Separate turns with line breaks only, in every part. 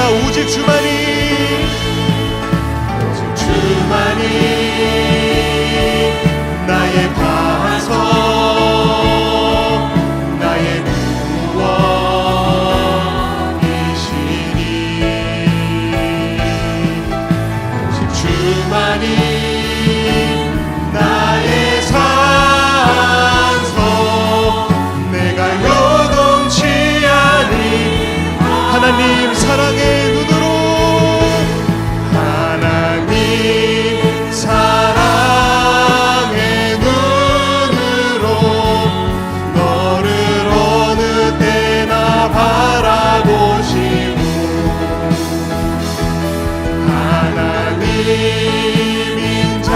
고백합니다. 오직 주만이, 오직 주만이 나의 반석, 나의 구원이시니. 오직 주만이 나의 산소, 내가 요동치 아니. 하나님 사랑의 눈으로, 하나님 사랑의 눈으로 너를 어느 때나 바라보시고, 하나님인 자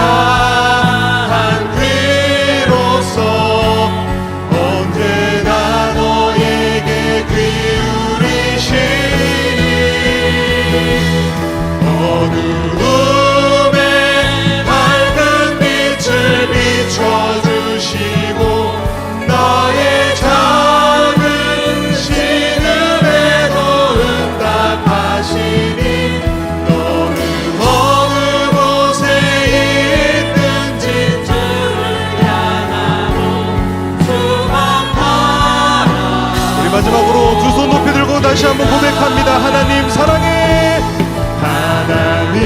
한 귀로서 언제나 너에게 귀울이시니. 어두움에 밝은 빛을 비춰주시고 너의 작은 신음에도 응답하시니. 너는 어느 곳에 있든지 주를 향하고 주만 바라. 우리 마지막으로 두 손 높이 들고 다시 한번 고백합니다. 하나님 사랑해, 하나님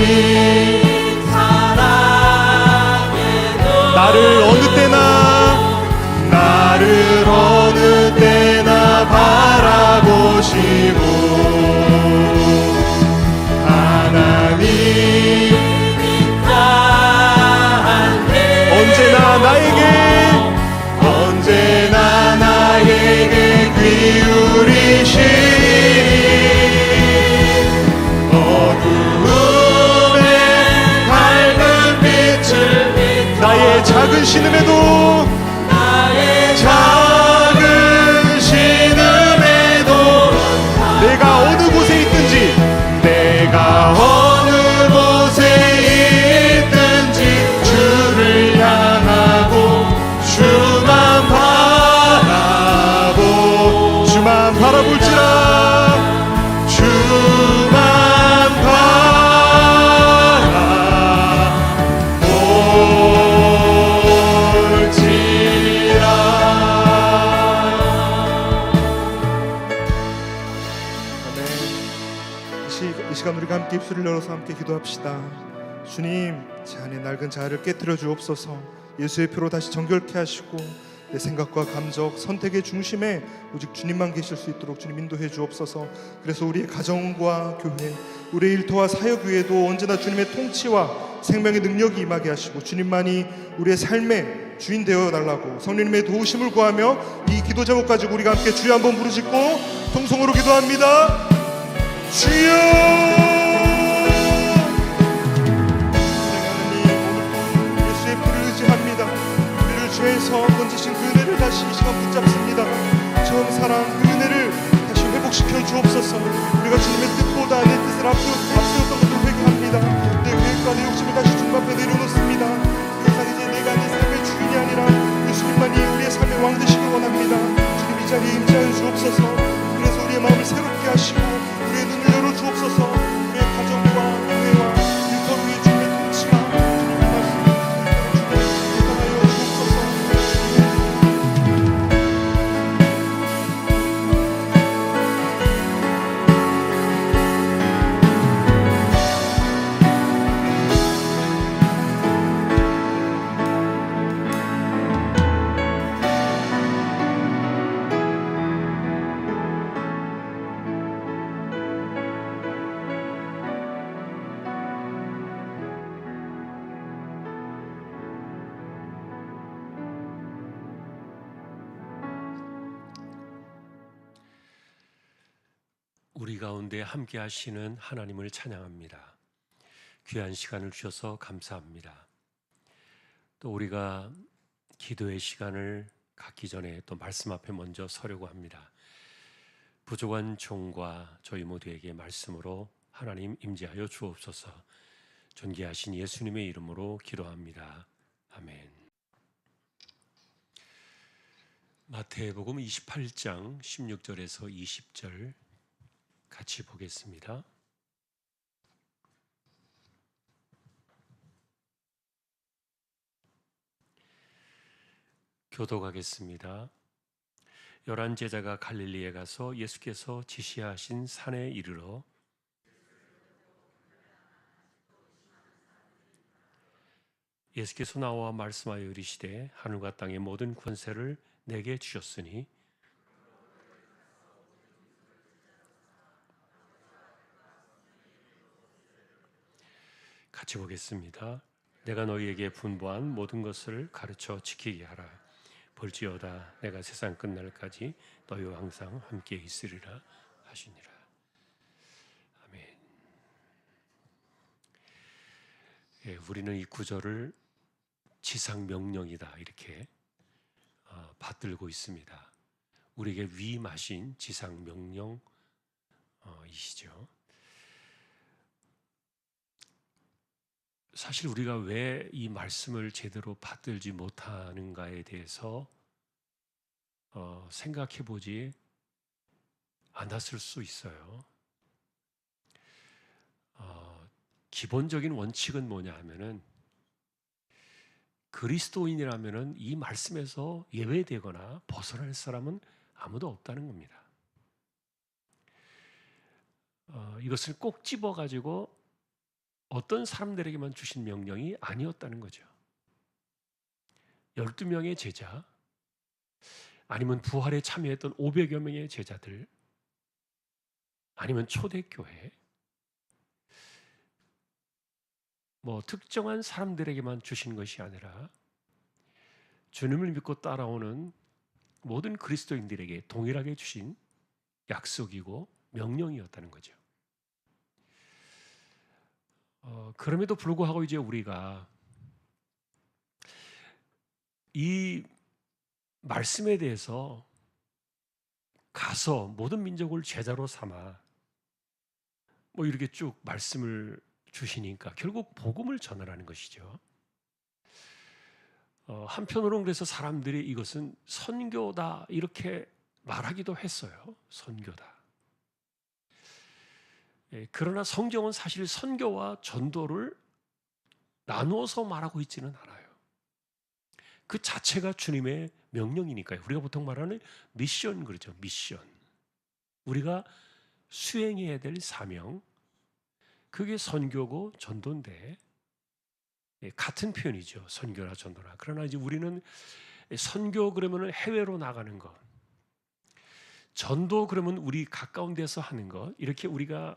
사랑해. 나를 어느 때나, 나를 어느 때나 바라보시고, 하나님 언제나 나에게, 언제나 나에게 귀울이시니. 어두움에 밝은 빛을, 나의 작은 신음에도, 나의 작은 신음에도 내가 어느 곳에 있든지, 내가 어느 곳에 있든지 주를 향하고 주만 바라볼지라. 주만 바라볼지라. 아멘. 이 시간 우리가 함께 입술을 열어서 함께 기도합시다. 주님, 제 안에 낡은 자아를 깨트려 주옵소서. 예수의 피로 다시 정결케 하시고 내 생각과 감정, 선택의 중심에 오직 주님만 계실 수 있도록 주님 인도해 주옵소서. 그래서 우리의 가정과 교회, 우리의 일터와 사역 위에도 언제나 주님의 통치와 생명의 능력이 임하게 하시고 주님만이 우리의 삶의 주인 되어 달라고 성령님의 도우심을 구하며 이 기도 제목 가지고 우리가 함께 주여 한번 부르짖고 통성으로 기도합니다. 주여! 죄에서 건지신 그 은혜를 다시 이 시간 붙잡습니다. 처음 사랑 그 은혜를 다시 회복시켜 주옵소서. 우리가 주님의 뜻보다 내 뜻을 앞세웠던 것을 회개합니다. 내 계획과 내 욕심을 다시 주님 앞에 내려놓습니다. 그 이상 이제 내가 내 삶의 주인이 아니라 예수님만이 우리의 삶의 왕 되시기 원합니다. 주님 이 자리에 임재하여 주옵소서. 그래서 우리의 마음을 새롭게 하시고 우리의 눈을 열어 주옵소서. 우리의 가정과 교회와 일터 위에 주님의 통치가 주님의 말씀을 주님의 주옵소서.
우리 가운데 함께 하시는 하나님을 찬양합니다. 귀한 시간을 주셔서 감사합니다. 또 우리가 기도의 시간을 갖기 전에 또 말씀 앞에 먼저 서려고 합니다. 부족한 종과 저희 모두에게 말씀으로 하나님 임재하여 주옵소서. 존귀하신 예수님의 이름으로 기도합니다. 아멘. 마태복음 28장 16절에서 20절 같이 보겠습니다. 교독하겠습니다. 11 제자가 갈릴리에 가서 예수께서 지시하신 산에 이르러 예수께서 나와 말씀하여 이르시되 하늘과 땅의 모든 권세를 내게 주셨으니 같이 보겠습니다. 내가 너희에게 분부한 모든 것을 가르쳐 지키게 하라. 볼지어다 내가 세상 끝날까지 너희와 항상 함께 있으리라 하시니라. 아멘. 예, 우리는 이 구절을 지상 명령이다 이렇게 받들고 있습니다. 우리에게 위임하신 지상 명령이시죠. 사실 우리가 왜 이 말씀을 제대로 받들지 못하는가에 대해서 생각해 보지 않았을 수 있어요. 기본적인 원칙은 뭐냐 하면은 그리스도인이라면은 이 말씀에서 예외되거나 벗어날 사람은 아무도 없다는 겁니다. 이것을 꼭 집어가지고 어떤 사람들에게만 주신 명령이 아니었다는 거죠. 12명의 제자, 아니면 부활에 참여했던 500여 명의 제자들, 아니면 초대교회, 특정한 사람들에게만 주신 것이 아니라 주님을 믿고 따라오는 모든 그리스도인들에게 동일하게 주신 약속이고 명령이었다는 거죠. 그럼에도 불구하고 이제 우리가 이 말씀에 대해서 가서 모든 민족을 제자로 삼아 이렇게 쭉 말씀을 주시니까 결국 복음을 전하라는 것이죠. 한편으로는 그래서 사람들이 이것은 선교다 이렇게 말하기도 했어요. 선교다. 그러나 성경은 사실 선교와 전도를 나누어서 말하고 있지는 않아요. 그 자체가 주님의 명령이니까요. 우리가 보통 말하는 미션 그러죠. 미션. 우리가 수행해야 될 사명. 그게 선교고 전도인데 같은 표현이죠. 선교나 전도나. 그러나 이제 우리는 선교 그러면 해외로 나가는 것. 전도 그러면 우리 가까운 데서 하는 것. 이렇게 우리가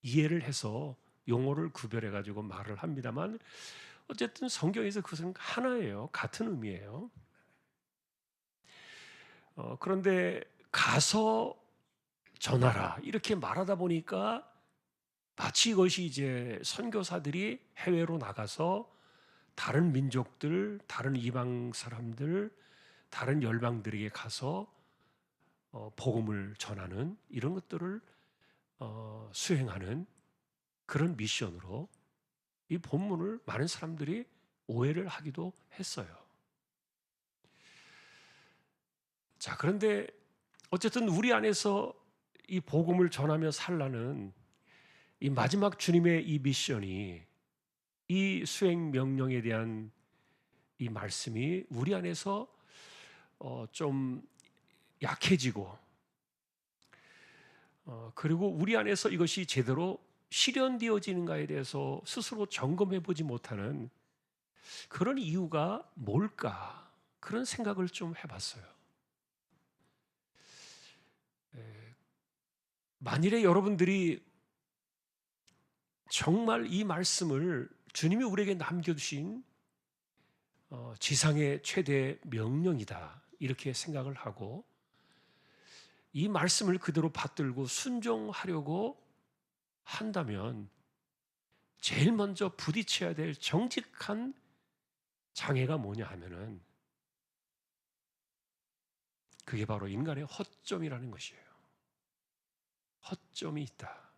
이해를 해서 용어를 구별해 가지고 말을 합니다만 어쨌든 성경에서 그것은 하나예요. 같은 의미예요. 그런데 가서 전하라 이렇게 말하다 보니까 마치 이것이 이제 선교사들이 해외로 나가서 다른 민족들, 다른 이방 사람들, 다른 열방들에게 가서 복음을 전하는 이런 것들을 수행하는 그런 미션으로 이 본문을 많은 사람들이 오해를 하기도 했어요. 자, 그런데 어쨌든 우리 안에서 이 복음을 전하며 살라는 이 마지막 주님의 이 미션이 이 수행 명령에 대한 이 말씀이 우리 안에서 좀 약해지고 그리고 우리 안에서 이것이 제대로 실현되어지는가에 대해서 스스로 점검해 보지 못하는 그런 이유가 뭘까? 그런 생각을 좀 해봤어요. 만일에 여러분들이 정말 이 말씀을 주님이 우리에게 남겨주신 지상의 최대 명령이다 이렇게 생각을 하고 이 말씀을 그대로 받들고 순종하려고 한다면 제일 먼저 부딪혀야 될 정직한 장애가 뭐냐 하면은 그게 바로 인간의 허점이라는 것이에요. 허점이 있다.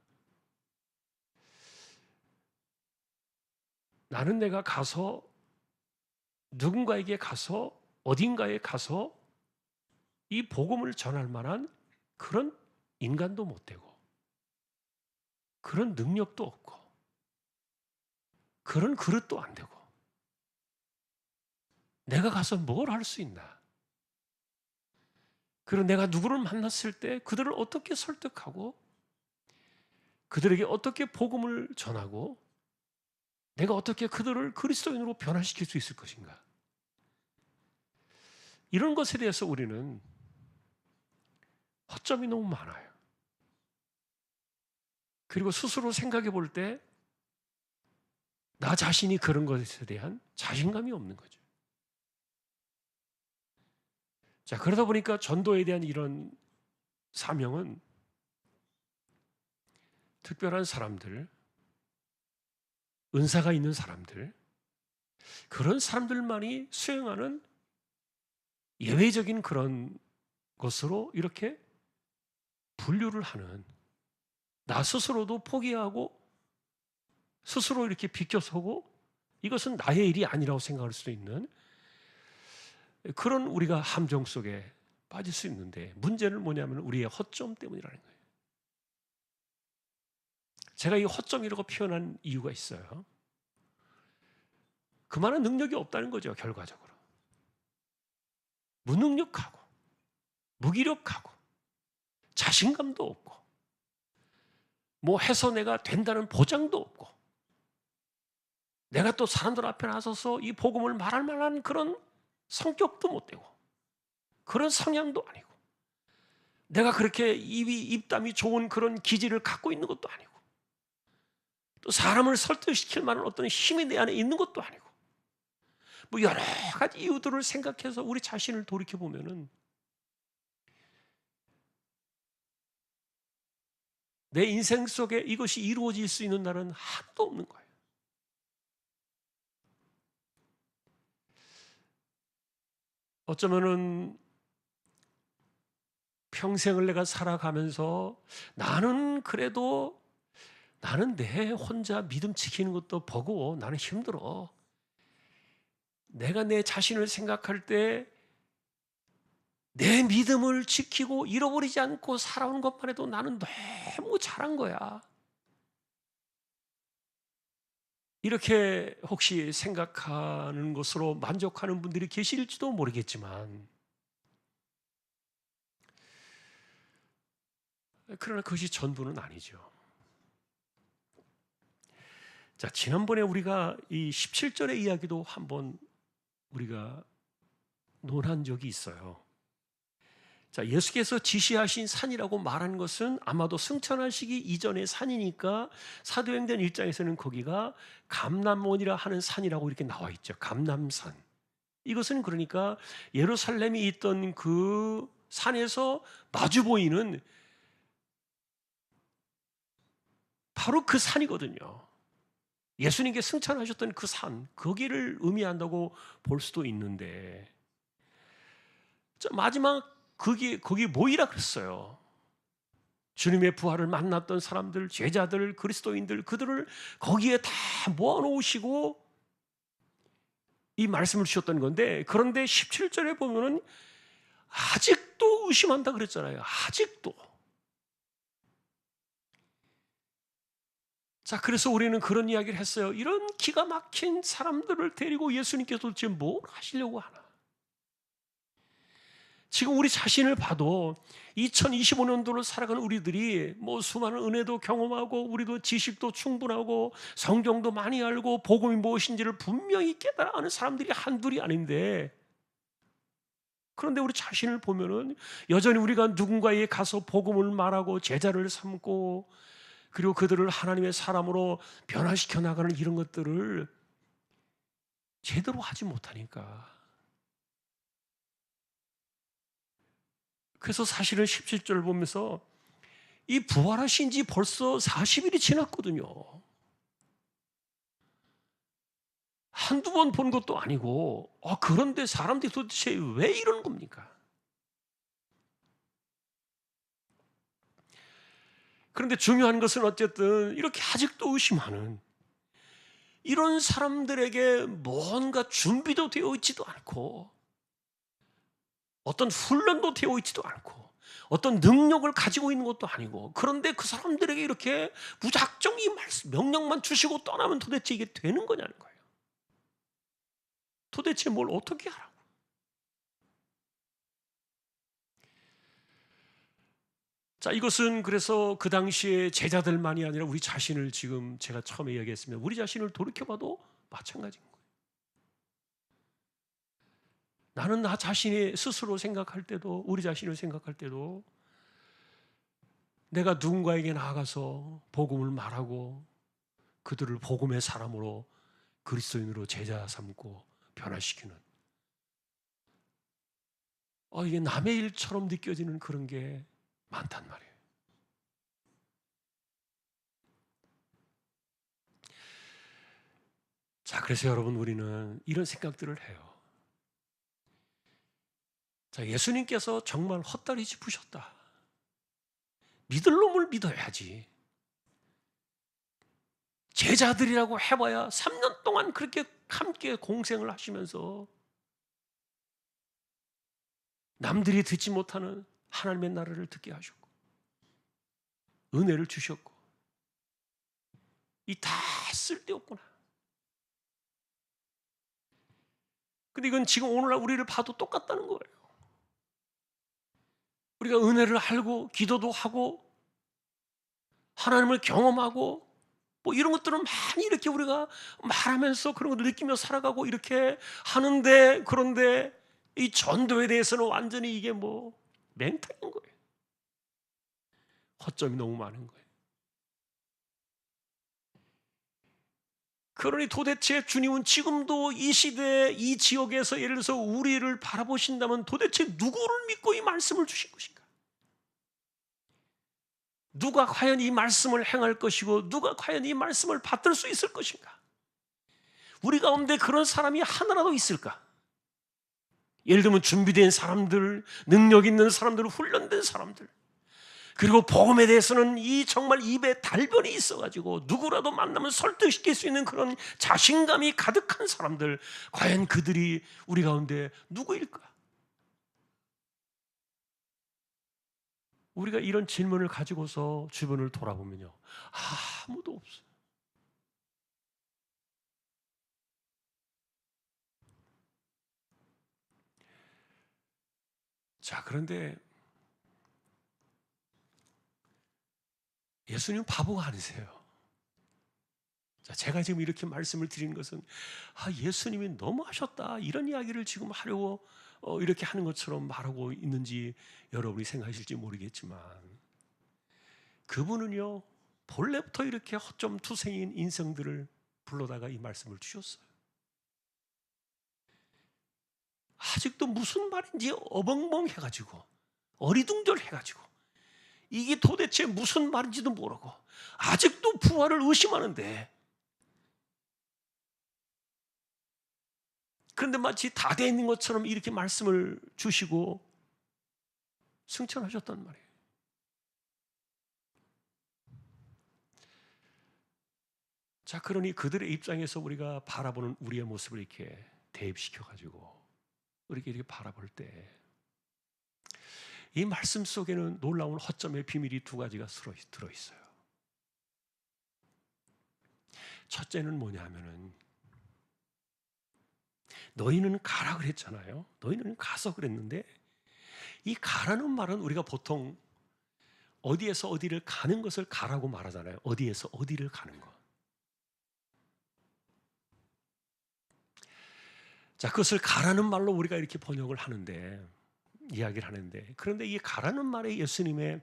나는 내가 가서 누군가에게 가서 어딘가에 가서 이 복음을 전할 만한 그런 인간도 못 되고 그런 능력도 없고 그런 그릇도 안 되고 내가 가서 뭘 할 수 있나? 그리고 내가 누구를 만났을 때 그들을 어떻게 설득하고 그들에게 어떻게 복음을 전하고 내가 어떻게 그들을 그리스도인으로 변화시킬 수 있을 것인가. 이런 것에 대해서 우리는 허점이 너무 많아요. 그리고 스스로 생각해 볼 때 나 자신이 그런 것에 대한 자신감이 없는 거죠. 자, 그러다 보니까 전도에 대한 이런 사명은 특별한 사람들, 은사가 있는 사람들, 그런 사람들만이 수행하는 예외적인 그런 것으로 이렇게 분류를 하는, 나 스스로도 포기하고 스스로 이렇게 비껴서고 이것은 나의 일이 아니라고 생각할 수도 있는 그런 우리가 함정 속에 빠질 수 있는데, 문제는 뭐냐면 우리의 허점 때문이라는 거예요. 제가 이 허점이라고 표현한 이유가 있어요. 그만한 능력이 없다는 거죠. 결과적으로 무능력하고 무기력하고 자신감도 없고 뭐 해서 내가 된다는 보장도 없고 내가 또 사람들 앞에 나서서 이 복음을 말할 만한 그런 성격도 못 되고 그런 성향도 아니고 내가 그렇게 입담이 좋은 그런 기질을 갖고 있는 것도 아니고 또 사람을 설득시킬 만한 어떤 힘이 내 안에 있는 것도 아니고 뭐 여러 가지 이유들을 생각해서 우리 자신을 돌이켜보면은 내 인생 속에 이것이 이루어질 수 있는 날은 하나도 없는 거예요. 어쩌면은 평생을 내가 살아가면서 나는 그래도 나는 내 혼자 믿음 지키는 것도 버거워. 나는 힘들어. 내가 내 자신을 생각할 때 내 믿음을 지키고 잃어버리지 않고 살아온 것만 해도 나는 너무 잘한 거야. 이렇게 혹시 생각하는 것으로 만족하는 분들이 계실지도 모르겠지만, 그러나 그것이 전부는 아니죠. 자, 지난번에 우리가 이 17절의 이야기도 한번 우리가 논한 적이 있어요. 자, 예수께서 지시하신 산이라고 말한 것은 아마도 승천하시기 이전의 산이니까 사도행전 1장에서는 거기가 감람원이라 하는 산이라고 이렇게 나와 있죠. 감람산. 이것은 그러니까 예루살렘이 있던 그 산에서 마주 보이는 바로 그 산이거든요. 예수님께 승천하셨던 그 산, 거기를 의미한다고 볼 수도 있는데, 자, 마지막 거기 모이라 그랬어요. 주님의 부활을 만났던 사람들, 제자들, 그리스도인들, 그들을 거기에 다 모아놓으시고 이 말씀을 주셨던 건데, 그런데 17절에 보면은 아직도 의심한다 그랬잖아요. 아직도. 자, 그래서 우리는 그런 이야기를 했어요. 이런 기가 막힌 사람들을 데리고 예수님께서 도대체 뭘 하시려고 하나? 지금 우리 자신을 봐도 2025년도를 살아가는 우리들이 뭐 수많은 은혜도 경험하고 우리도 지식도 충분하고 성경도 많이 알고 복음이 무엇인지를 분명히 깨달아 아는 사람들이 한둘이 아닌데, 그런데 우리 자신을 보면은 여전히 우리가 누군가에게 가서 복음을 말하고 제자를 삼고 그리고 그들을 하나님의 사람으로 변화시켜 나가는 이런 것들을 제대로 하지 못하니까. 그래서 사실은 17절을 보면서 이 부활하신 지 벌써 40일이 지났거든요. 한두 번 본 것도 아니고, 그런데 사람들이 도대체 왜 이러는 겁니까? 그런데 중요한 것은 어쨌든 이렇게 아직도 의심하는 이런 사람들에게 뭔가 준비도 되어 있지도 않고 어떤 훈련도 되어 있지도 않고 어떤 능력을 가지고 있는 것도 아니고, 그런데 그 사람들에게 이렇게 무작정 이 명령만 주시고 떠나면 도대체 이게 되는 거냐는 거예요. 도대체 뭘 어떻게 하라고. 자, 이것은 그래서 그 당시에 제자들만이 아니라 우리 자신을, 지금 제가 처음에 이야기했습니다, 우리 자신을 돌이켜봐도 마찬가지인 거예요. 나는 나 자신이 스스로 생각할 때도, 우리 자신을 생각할 때도 내가 누군가에게 나아가서 복음을 말하고 그들을 복음의 사람으로, 그리스도인으로 제자 삼고 변화시키는, 이게 남의 일처럼 느껴지는 그런 게 많단 말이에요. 자, 그래서 여러분, 우리는 이런 생각들을 해요. 자, 예수님께서 정말 헛다리 짚으셨다. 믿을 놈을 믿어야지. 제자들이라고 해봐야 3년 동안 그렇게 함께 공생을 하시면서 남들이 듣지 못하는 하나님의 나라를 듣게 하셨고, 은혜를 주셨고, 이 다 쓸데없구나. 근데 이건 지금 오늘날 우리를 봐도 똑같다는 거예요. 우리가 은혜를 알고 기도도 하고 하나님을 경험하고 뭐 이런 것들은 많이 이렇게 우리가 말하면서 그런 걸 느끼며 살아가고 이렇게 하는데, 그런데 이 전도에 대해서는 완전히 이게 뭐 맹탕인 거예요. 허점이 너무 많은 거예요. 그러니 도대체 주님은 지금도 이 시대, 이 지역에서 예를 들어서 우리를 바라보신다면 도대체 누구를 믿고 이 말씀을 주신 것인가? 누가 과연 이 말씀을 행할 것이고 누가 과연 이 말씀을 받들 수 있을 것인가? 우리 가운데 그런 사람이 하나라도 있을까? 예를 들면 준비된 사람들, 능력 있는 사람들, 훈련된 사람들, 그리고 복음에 대해서는 이 정말 입에 달변이 있어가지고 누구라도 만나면 설득시킬 수 있는 그런 자신감이 가득한 사람들, 과연 그들이 우리 가운데 누구일까? 우리가 이런 질문을 가지고서 주변을 돌아보면요, 아무도 없어요. 자, 그런데 예수님 바보가 아니세요. 자, 제가 지금 이렇게 말씀을 드리는 것은 예수님이 너무하셨다, 이런 이야기를 지금 하려고 이렇게 하는 것처럼 말하고 있는지 여러분이 생각하실지 모르겠지만, 그분은요 본래부터 이렇게 허점 투성인 인생들을 불러다가 이 말씀을 주셨어요. 아직도 무슨 말인지 어벙벙해가지고 어리둥절해가지고 이게 도대체 무슨 말인지도 모르고 아직도 부활을 의심하는데, 그런데 마치 다 돼 있는 것처럼 이렇게 말씀을 주시고 승천하셨단 말이에요. 자, 그러니 그들의 입장에서 우리가 바라보는 우리의 모습을 이렇게 대입시켜가지고 이렇게 바라볼 때, 이 말씀 속에는 놀라운 허점의 비밀이 두 가지가 들어있어요. 첫째는 뭐냐면은, 너희는 가라 그랬잖아요. 너희는 가서 그랬는데, 이 가라는 말은 우리가 보통 어디에서 어디를 가는 것을 가라고 말하잖아요. 어디에서 어디를 가는 거. 자, 그것을 가라는 말로 우리가 이렇게 번역을 하는데, 이야기를 하는데, 그런데 이 가라는 말에 예수님의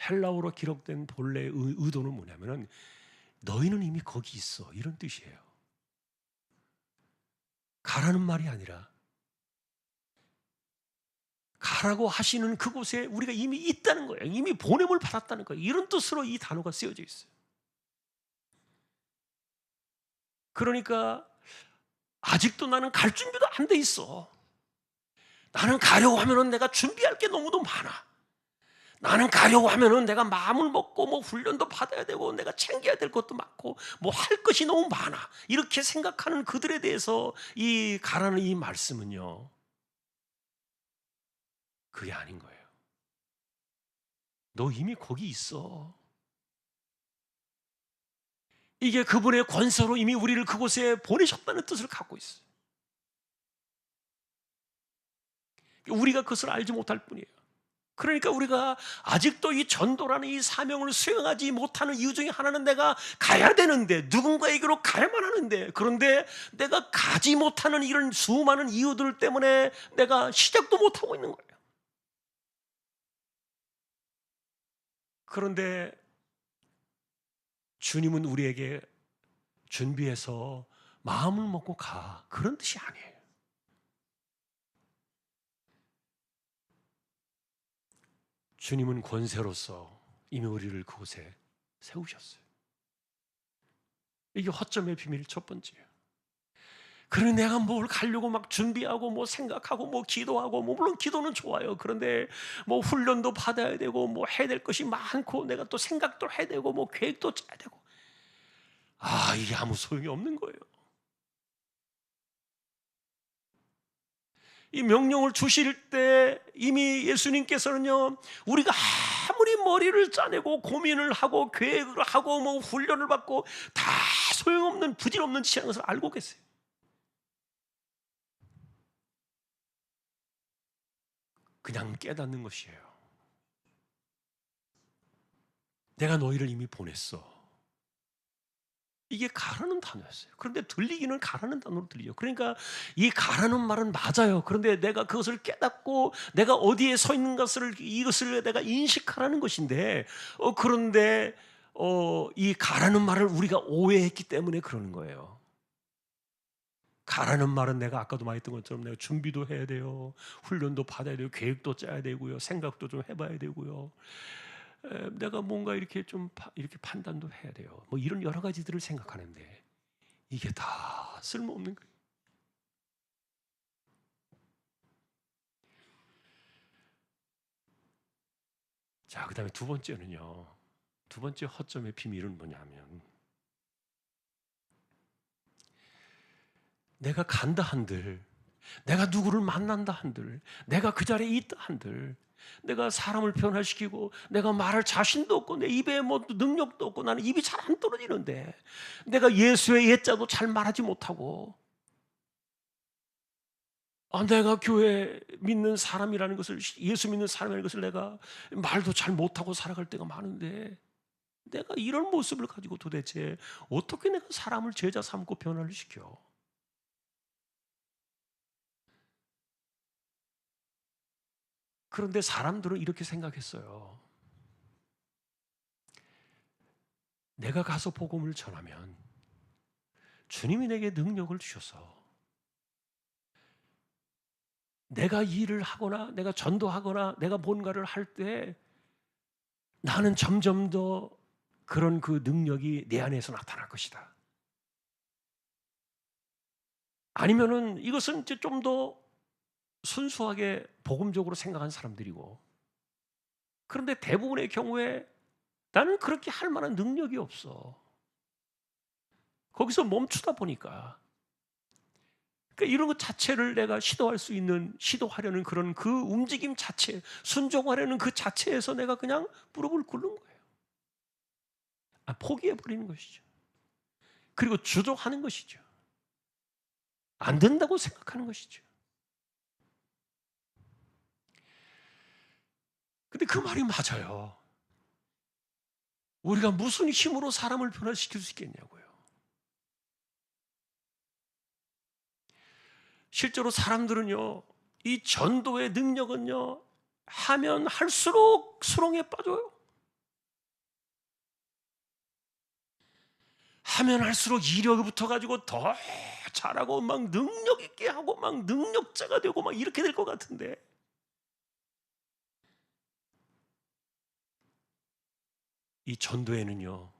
헬라어로 기록된 본래의 의도는 뭐냐면은, 너희는 이미 거기 있어, 이런 뜻이에요. 가라는 말이 아니라 가라고 하시는 그곳에 우리가 이미 있다는 거예요. 이미 보냄을 받았다는 거예요. 이런 뜻으로 이 단어가 쓰여져 있어요. 그러니까 아직도 나는 갈 준비도 안 돼 있어. 나는 가려고 하면은 내가 준비할 게 너무도 많아. 나는 가려고 하면은 내가 마음을 먹고 뭐 훈련도 받아야 되고 내가 챙겨야 될 것도 많고 뭐 할 것이 너무 많아. 이렇게 생각하는 그들에 대해서 이 가라는 이 말씀은요, 그게 아닌 거예요. 너 이미 거기 있어. 이게 그분의 권세로 이미 우리를 그곳에 보내셨다는 뜻을 갖고 있어요. 우리가 그것을 알지 못할 뿐이에요. 그러니까 우리가 아직도 이 전도라는 이 사명을 수행하지 못하는 이유 중에 하나는 내가 가야 되는데, 누군가에게로 가야만 하는데, 그런데 내가 가지 못하는 이런 수많은 이유들 때문에 내가 시작도 못하고 있는 거예요. 그런데 주님은 우리에게 준비해서 마음을 먹고 가, 그런 뜻이 아니에요. 주님은 권세로서 이미 우리를 그곳에 세우셨어요. 이게 허점의 비밀 첫 번째예요. 그래, 내가 뭘 가려고 막 준비하고 뭐 생각하고 뭐 기도하고, 뭐 물론 기도는 좋아요. 그런데 뭐 훈련도 받아야 되고 뭐 해야 될 것이 많고, 내가 또 생각도 해야 되고 뭐 계획도 짜야 되고, 이게 아무 소용이 없는 거예요. 이 명령을 주실 때 이미 예수님께서는요, 우리가 아무리 머리를 짜내고 고민을 하고 계획을 하고 뭐 훈련을 받고 다 소용없는 부질없는 짓이라는 것을 알고 계세요. 그냥 깨닫는 것이에요. 내가 너희를 이미 보냈어. 이게 가라는 단어였어요. 그런데 들리기는 가라는 단어로 들리죠. 그러니까 이 가라는 말은 맞아요. 그런데 내가 그것을 깨닫고 내가 어디에 서 있는 것을, 이것을 내가 인식하라는 것인데, 그런데 이 가라는 말을 우리가 오해했기 때문에 그러는 거예요. 가라는 말은 내가 아까도 말했던 것처럼 내가 준비도 해야 돼요. 훈련도 받아야 돼요. 계획도 짜야 되고요. 생각도 좀 해봐야 되고요. 내가 뭔가 이렇게 좀 이렇게 판단도 해야 돼요. 뭐 이런 여러 가지들을 생각하는데 이게 다 쓸모없는 거예요. 자, 그다음에 두 번째는요. 두 번째 허점의 비밀은 뭐냐면, 내가 간다 한들, 내가 누구를 만난다 한들, 내가 그 자리에 있다 한들, 내가 사람을 변화시키고 내가 말할 자신도 없고 내 입에 뭐 능력도 없고 나는 입이 잘 안 떨어지는데, 내가 예수의 예자도 잘 말하지 못하고, 내가 교회 믿는 사람이라는 것을, 예수 믿는 사람이라는 것을 내가 말도 잘 못하고 살아갈 때가 많은데, 내가 이런 모습을 가지고 도대체 어떻게 내가 사람을 제자 삼고 변화를 시켜? 그런데 사람들은 이렇게 생각했어요. 내가 가서 복음을 전하면 주님이 내게 능력을 주셔서 내가 일을 하거나 내가 전도하거나 내가 뭔가를 할 때 나는 점점 더 그런 그 능력이 내 안에서 나타날 것이다. 아니면은 이것은 이제 좀 더 순수하게 복음적으로 생각한 사람들이고, 그런데 대부분의 경우에 나는 그렇게 할 만한 능력이 없어. 거기서 멈추다 보니까, 그러니까 이런 것 자체를 내가 시도할 수 있는, 시도하려는 그런 그 움직임 자체, 순종하려는 그 자체에서 내가 그냥 무릎을 꿇는 거예요. 포기해버리는 것이죠. 그리고 주저하는 것이죠. 안 된다고 생각하는 것이죠. 근데 그 말이 맞아요. 우리가 무슨 힘으로 사람을 변화시킬 수 있겠냐고요. 실제로 사람들은요, 이 전도의 능력은요, 하면 할수록 수렁에 빠져요. 하면 할수록 이력이 붙어가지고 더 잘하고 막 능력 있게 하고 막 능력자가 되고 막 이렇게 될 것 같은데, 이 전도에는요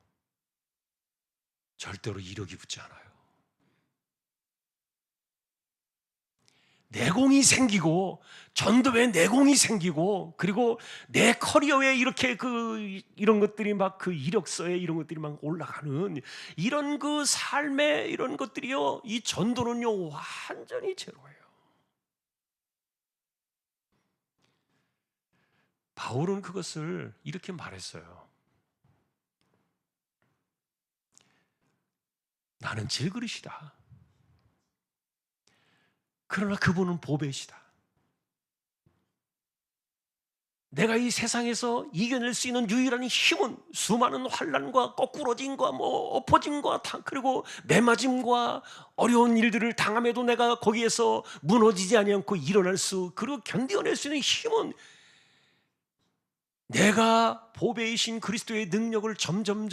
절대로 이력이 붙지 않아요. 내공이 생기고, 전도에 내공이 생기고, 그리고 내 커리어에 이렇게 이런 것들이 막 그 이력서에 이런 것들이 막 올라가는 이런 그 삶의 이런 것들이요, 이 전도는요 완전히 제로예요. 바울은 그것을 이렇게 말했어요. 나는 질그릇이다. 그러나 그분은 보배시다. 내가 이 세상에서 이겨낼 수 있는 유일한 힘은 수많은 환난과 거꾸러짐과 엎어짐과 그리고 매맞음과 어려운 일들을 당함에도 내가 거기에서 무너지지 아니하고 일어날 수, 그리고 견뎌낼 수 있는 힘은 내가 보배이신 그리스도의 능력을 점점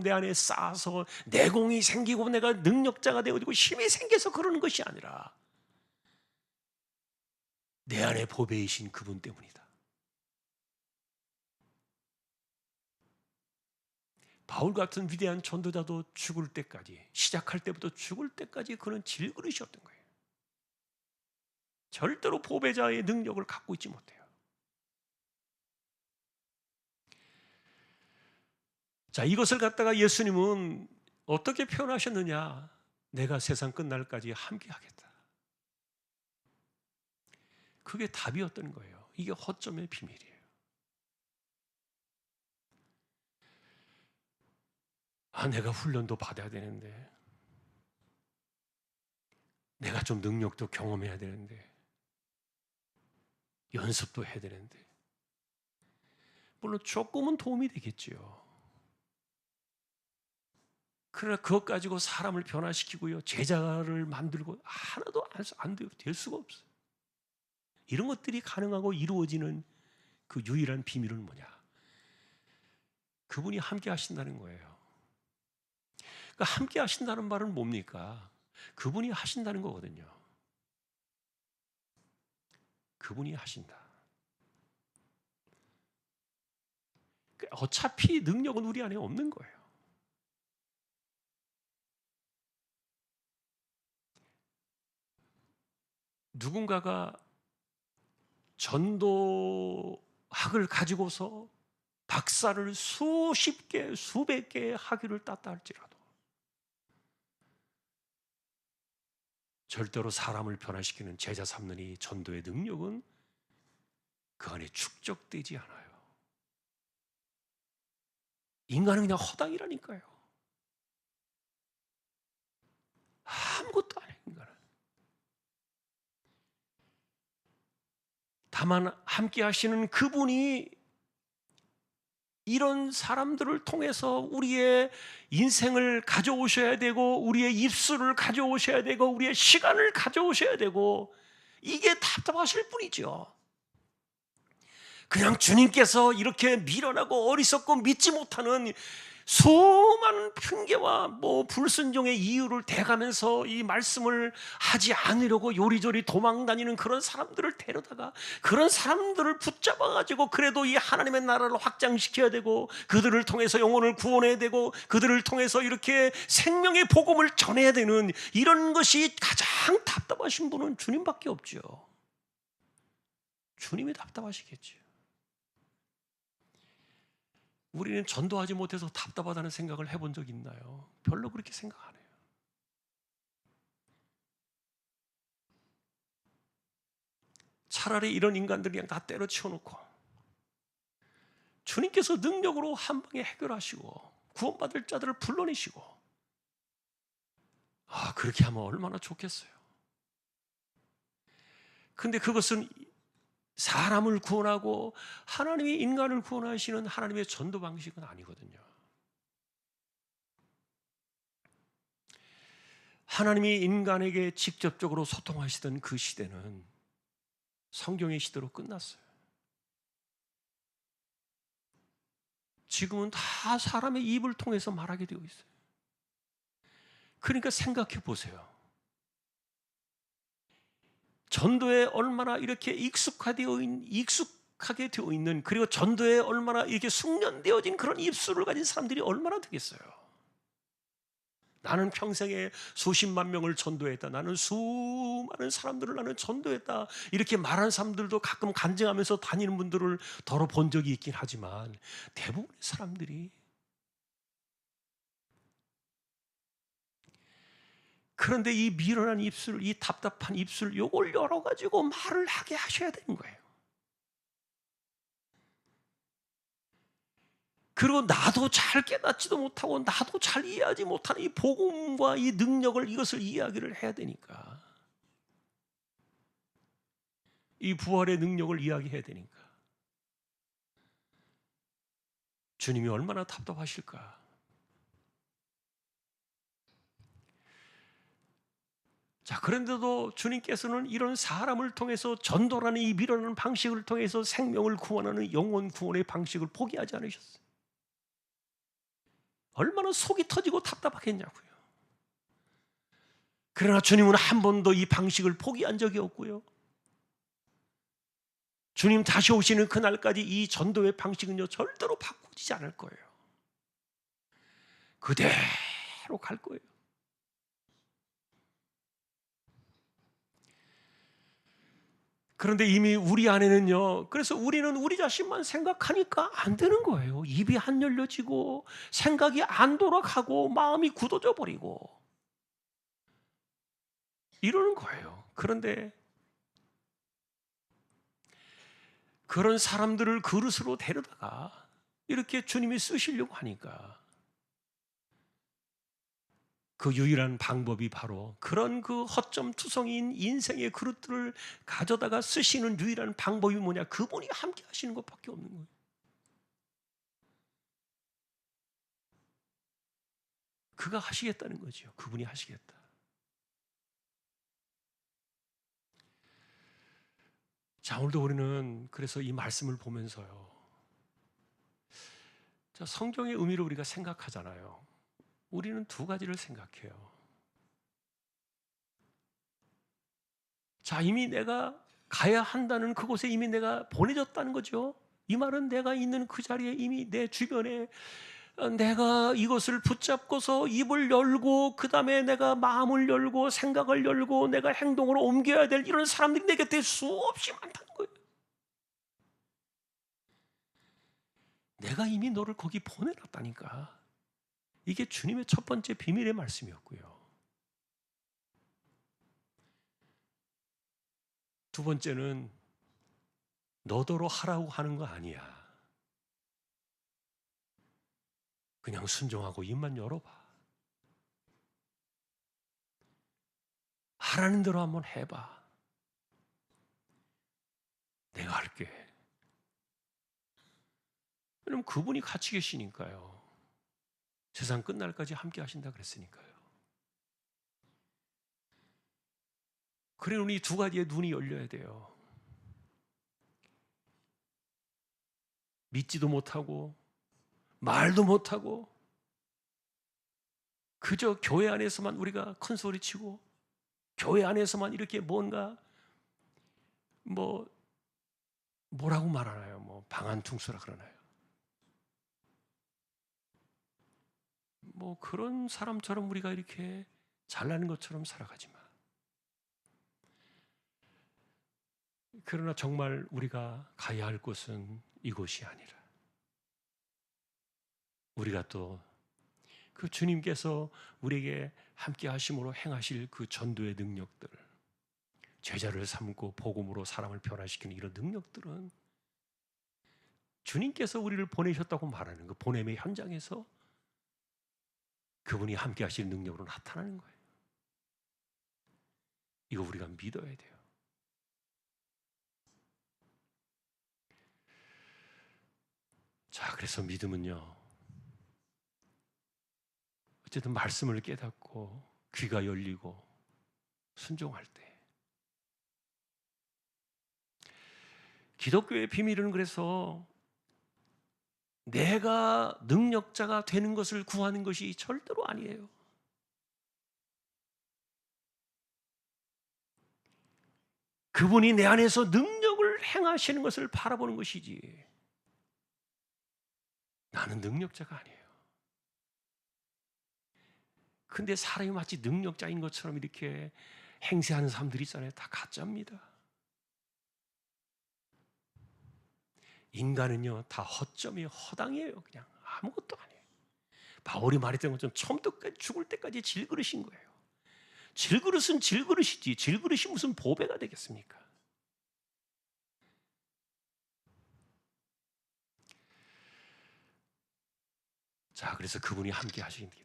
내 안에 쌓아서 내공이 생기고 내가 능력자가 되어지고 힘이 생겨서 그러는 것이 아니라 내 안에 보배이신 그분 때문이다. 바울 같은 위대한 전도자도 죽을 때까지, 시작할 때부터 죽을 때까지 그는 질그릇이었던 거예요. 절대로 보배자의 능력을 갖고 있지 못해요. 자, 이것을 갖다가 예수님은 어떻게 표현하셨느냐? 내가 세상 끝날까지 함께하겠다. 그게 답이었던 거예요. 이게 허점의 비밀이에요. 내가 훈련도 받아야 되는데, 내가 좀 능력도 경험해야 되는데, 연습도 해야 되는데, 물론 조금은 도움이 되겠지요. 그러나 그것 가지고 사람을 변화시키고요, 제자를 만들고 하나도 안 돼요. 될 수가 없어요. 이런 것들이 가능하고 이루어지는 그 유일한 비밀은 뭐냐? 그분이 함께 하신다는 거예요. 그러니까 함께 하신다는 말은 뭡니까? 그분이 하신다는 거거든요. 그분이 하신다. 어차피 능력은 우리 안에 없는 거예요. 누군가가 전도학을 가지고서 박사를 수십 개, 수백 개의 학위를 땄다 할지라도 절대로 사람을 변화시키는 제자 삼는 이 전도의 능력은 그 안에 축적되지 않아요. 인간은 그냥 허당이라니까요. 아무것도 안 해요, 인간은. 다만 함께 하시는 그분이 이런 사람들을 통해서 우리의 인생을 가져오셔야 되고, 우리의 입술을 가져오셔야 되고, 우리의 시간을 가져오셔야 되고, 이게 답답하실 뿐이죠. 그냥 주님께서 이렇게 미련하고 어리석고 믿지 못하는 수많은 핑계와 불순종의 이유를 대가면서 이 말씀을 하지 않으려고 요리조리 도망다니는 그런 사람들을 데려다가 그런 사람들을 붙잡아가지고 그래도 이 하나님의 나라를 확장시켜야 되고, 그들을 통해서 영혼을 구원해야 되고, 그들을 통해서 이렇게 생명의 복음을 전해야 되는 이런 것이 가장 답답하신 분은 주님밖에 없죠. 주님이 답답하시겠죠. 우리는 전도하지 못해서 답답하다는 생각을 해본 적 있나요? 별로 그렇게 생각 안 해요. 차라리 이런 인간들 그냥 다 때려치워놓고 주님께서 능력으로 한 방에 해결하시고 구원받을 자들을 불러내시고, 그렇게 하면 얼마나 좋겠어요. 근데 그것은 사람을 구원하고 하나님이 인간을 구원하시는 하나님의 전도 방식은 아니거든요. 하나님이 인간에게 직접적으로 소통하시던 그 시대는 성경의 시대로 끝났어요. 지금은 다 사람의 입을 통해서 말하게 되어 있어요. 그러니까 생각해 보세요. 전도에 얼마나 이렇게 익숙하게 되어 있는, 그리고 전도에 얼마나 이렇게 숙련되어진 그런 입술을 가진 사람들이 얼마나 되겠어요. 나는 평생에 수십만 명을 전도했다, 나는 수많은 사람들을 나는 전도했다, 이렇게 말하는 사람들도 가끔 간증하면서 다니는 분들을 더러 본 적이 있긴 하지만 대부분의 사람들이, 그런데 이 미련한 입술, 이 답답한 입술, 요걸 열어가지고 말을 하게 하셔야 되는 거예요. 그리고 나도 잘 깨닫지도 못하고 나도 잘 이해하지 못하는 이 복음과 이 능력을, 이것을 이야기를 해야 되니까, 이 부활의 능력을 이야기해야 되니까 주님이 얼마나 답답하실까? 자, 그런데도 주님께서는 이런 사람을 통해서 전도라는 이 밀어내는 방식을 통해서 생명을 구원하는 영혼 구원의 방식을 포기하지 않으셨어요. 얼마나 속이 터지고 답답하겠냐고요. 그러나 주님은 한 번도 이 방식을 포기한 적이 없고요. 주님 다시 오시는 그날까지 이 전도의 방식은요 절대로 바꾸지 않을 거예요. 그대로 갈 거예요. 그런데 이미 우리 안에는요, 그래서 우리는 우리 자신만 생각하니까 안 되는 거예요. 입이 안 열려지고 생각이 안 돌아가고 마음이 굳어져 버리고 이러는 거예요. 그런데 그런 사람들을 그릇으로 데려다가 이렇게 주님이 쓰시려고 하니까 그 유일한 방법이 바로 그런 그 허점투성이인 인생의 그릇들을 가져다가 쓰시는 유일한 방법이 뭐냐? 그분이 함께 하시는 것밖에 없는 거예요. 그가 하시겠다는 거죠. 그분이 하시겠다. 자, 오늘도 우리는 그래서 이 말씀을 보면서요, 자, 성경의 의미를 우리가 생각하잖아요. 우리는 두 가지를 생각해요. 자, 이미 내가 가야 한다는 그곳에 이미 내가 보내졌다는 거죠. 이 말은 내가 있는 그 자리에 이미 내 주변에 내가 이것을 붙잡고서 입을 열고 그 다음에 내가 마음을 열고 생각을 열고 내가 행동으로 옮겨야 될 이런 사람들이 내 곁에 수없이 많다는 거예요. 내가 이미 너를 거기 보내놨다니까. 이게 주님의 첫 번째 비밀의 말씀이었고요. 두 번째는 너더러 하라고 하는 거 아니야. 그냥 순종하고 입만 열어봐. 하라는 대로 한번 해봐. 내가 할게. 왜냐면 그분이 같이 계시니까요. 세상 끝날까지 함께 하신다 그랬으니까요. 그러니 이 두 가지의 눈이 열려야 돼요. 믿지도 못하고 말도 못하고 그저 교회 안에서만 우리가 큰 소리치고 교회 안에서만 이렇게 뭔가 뭐라고 말하나요? 방안퉁수라 그러나요? 그런 사람처럼 우리가 이렇게 잘나는 것처럼 살아가지만, 그러나 정말 우리가 가야 할 곳은 이곳이 아니라 우리가 또 그 주님께서 우리에게 함께 하심으로 행하실 그 전도의 능력들, 제자를 삼고 복음으로 사람을 변화시키는 이런 능력들은 주님께서 우리를 보내셨다고 말하는 그 보냄의 현장에서 그분이 함께 하실 능력으로 나타나는 거예요. 이거 우리가 믿어야 돼요. 자, 그래서 믿음은요, 어쨌든 말씀을 깨닫고 귀가 열리고 순종할 때, 기독교의 비밀은 그래서 내가 능력자가 되는 것을 구하는 것이 절대로 아니에요. 그분이 내 안에서 능력을 행하시는 것을 바라보는 것이지, 나는 능력자가 아니에요. 근데 사람이 마치 능력자인 것처럼 이렇게 행세하는 사람들이 있잖아요. 다 가짜입니다. 인간은요, 다 허점이에요. 허당이에요. 그냥 아무것도 아니에요. 바울이 말했던 것처럼 처음부터 죽을 때까지 질그릇인 거예요. 질그릇은 질그릇이지 질그릇이 무슨 보배가 되겠습니까? 자, 그래서 그분이 함께 하시겠다.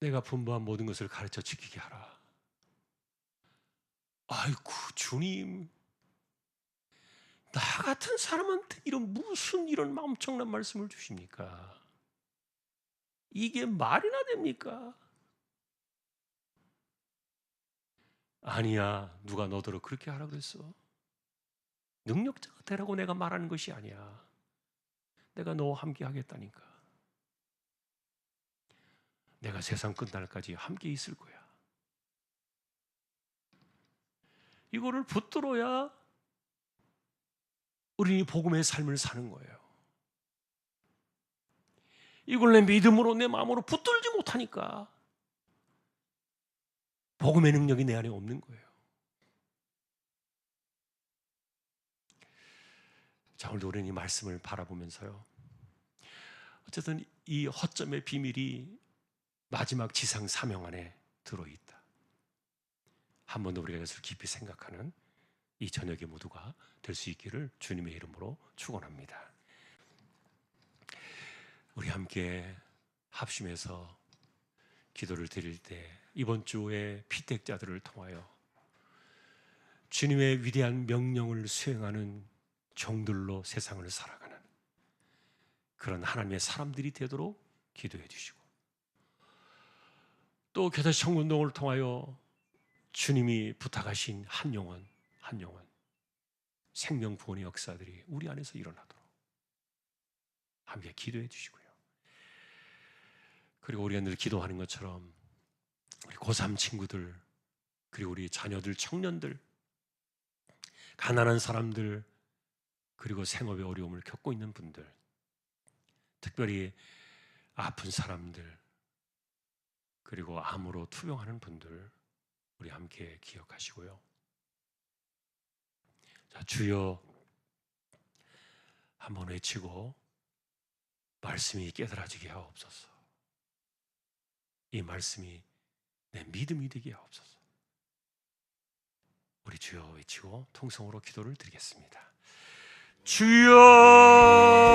내가 분부한 모든 것을 가르쳐 지키게 하라. 아이고, 주님, 나 같은 사람한테 무슨 이런 엄청난 말씀을 주십니까? 이게 말이나 됩니까? 아니야, 누가 너더러 그렇게 하라 그랬어? 능력자가 되라고 내가 말하는 것이 아니야. 내가 너와 함께 하겠다니까. 내가 세상 끝날까지 함께 있을 거야. 이거를 붙들어야 우리는 복음의 삶을 사는 거예요. 이걸 내 믿음으로, 내 마음으로 붙들지 못하니까 복음의 능력이 내 안에 없는 거예요. 자, 오늘도 우리는 이 말씀을 바라보면서요, 어쨌든 이 허점의 비밀이 마지막 지상 사명 안에 들어있다. 한 번 더 우리가 이것을 깊이 생각하는 이 저녁의 모두가 될 수 있기를 주님의 이름으로 축원합니다. 우리 함께 합심해서 기도를 드릴 때 이번 주에 피택자들을 통하여 주님의 위대한 명령을 수행하는 종들로 세상을 살아가는 그런 하나님의 사람들이 되도록 기도해 주시고, 또 교사시 청운동을 통하여 주님이 부탁하신 한 영혼 생명 구원의 역사들이 우리 안에서 일어나도록 함께 기도해 주시고요. 그리고 우리가 늘 기도하는 것처럼 우리 고3 친구들, 그리고 우리 자녀들, 청년들, 가난한 사람들, 그리고 생업의 어려움을 겪고 있는 분들, 특별히 아픈 사람들, 그리고 암으로 투병하는 분들 우리 함께 기억하시고요. 자, 주여 한번 외치고 말씀이 깨달아지게 하옵소서. 이 말씀이 내 믿음이 되게 하옵소서. 우리 주여 외치고 통성으로 기도를 드리겠습니다. 주여,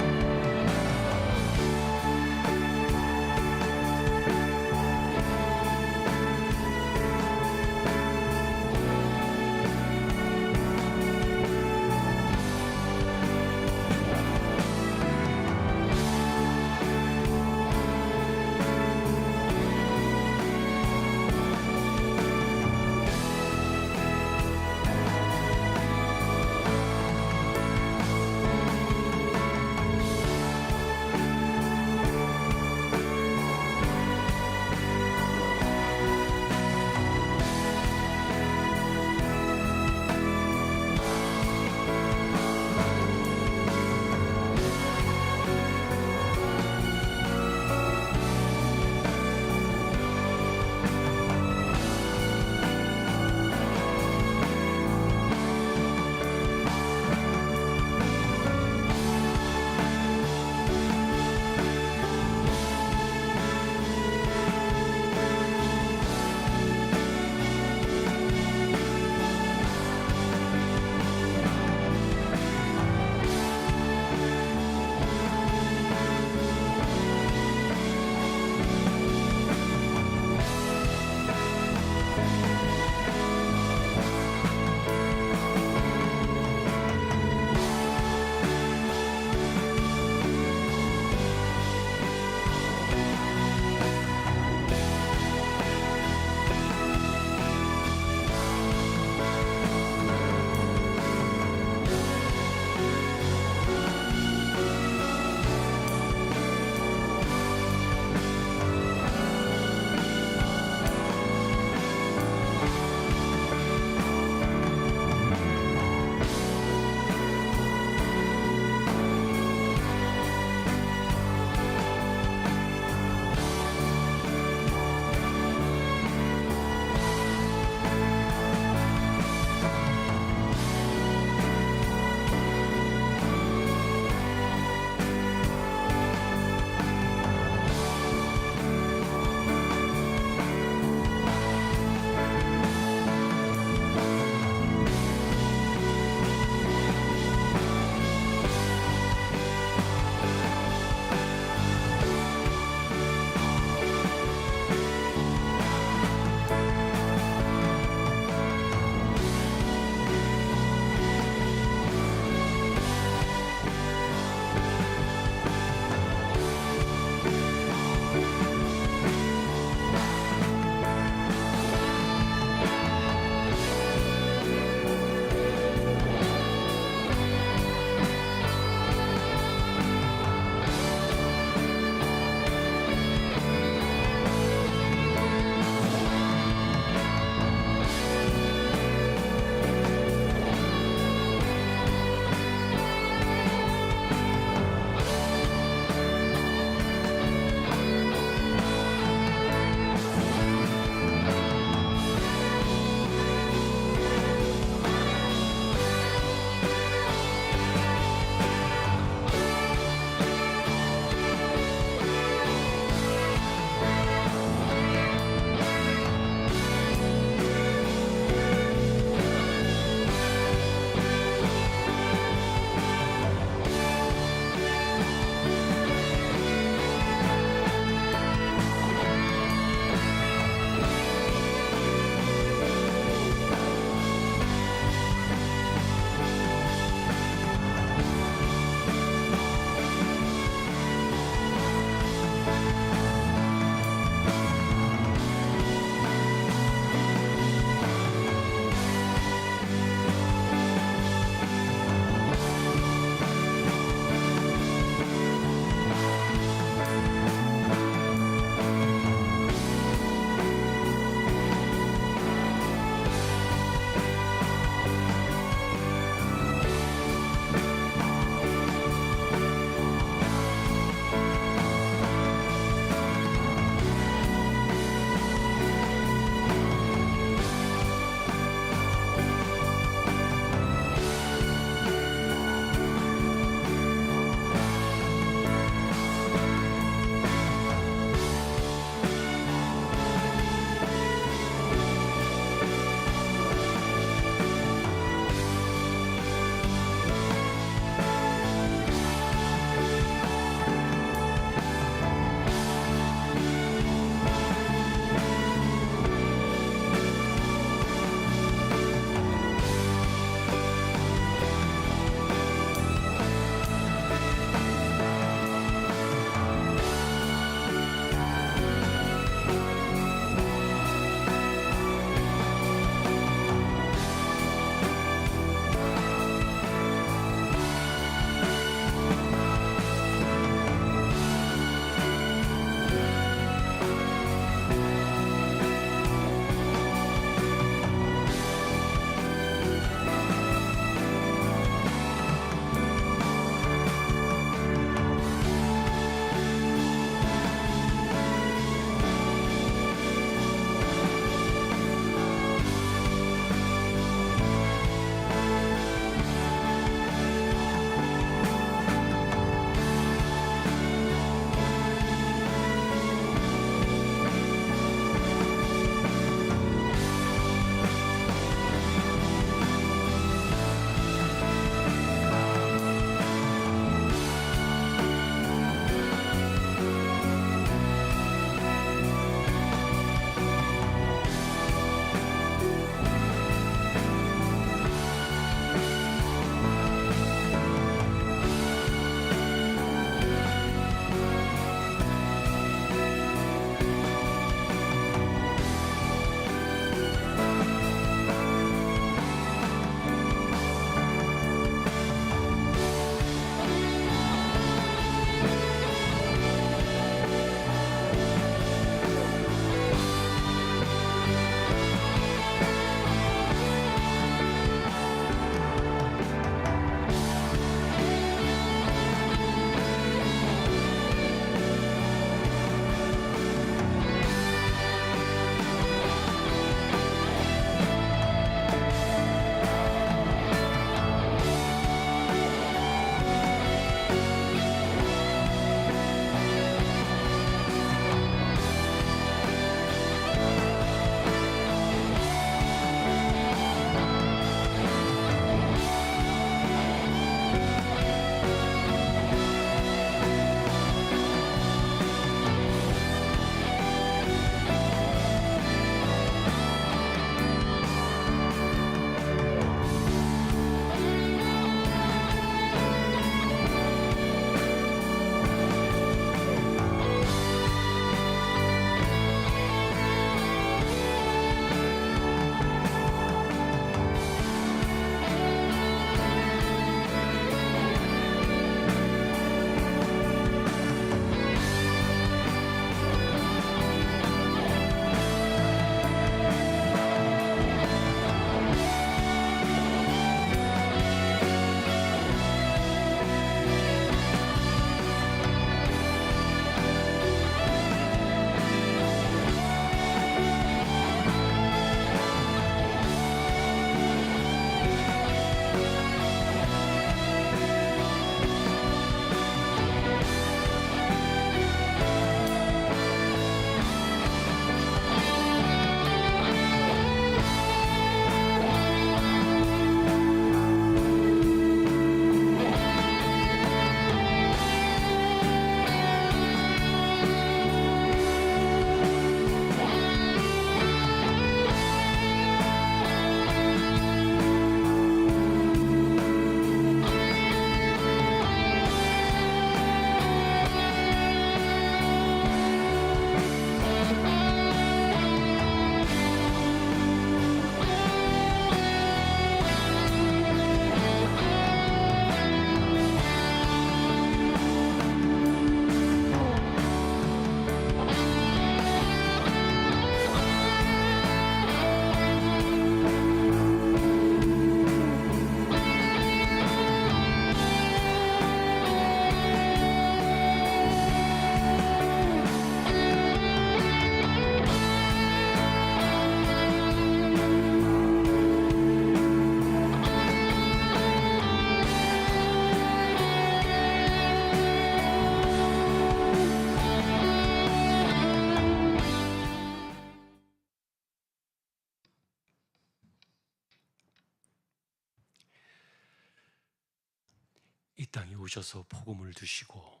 땅에 오셔서 복음을 주시고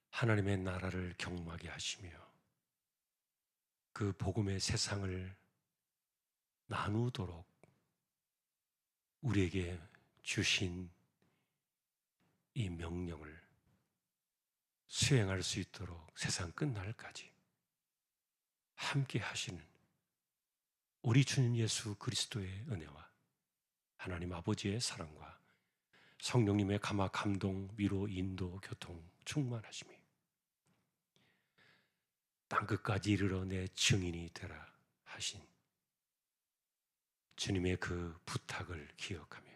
하나님의 나라를 경험하게 하시며 그 복음의 세상을 나누도록 우리에게 주신 이 명령을 수행할 수 있도록 세상 끝날까지 함께 하시는 우리 주님 예수 그리스도의 은혜와 하나님 아버지의 사랑과 성령님의 감화, 감동, 위로, 인도, 교통, 충만하심이 땅끝까지 이르러 내 증인이 되라 하신 주님의 그 부탁을 기억하며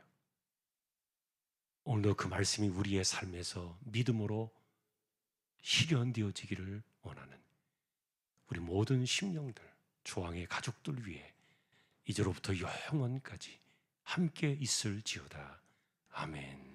오늘도 그 말씀이 우리의 삶에서 믿음으로 실현되어지기를 원하는 우리 모든 심령들, 조항의 가족들 위해 이제로부터 영원까지 함께 있을지어다. 아멘.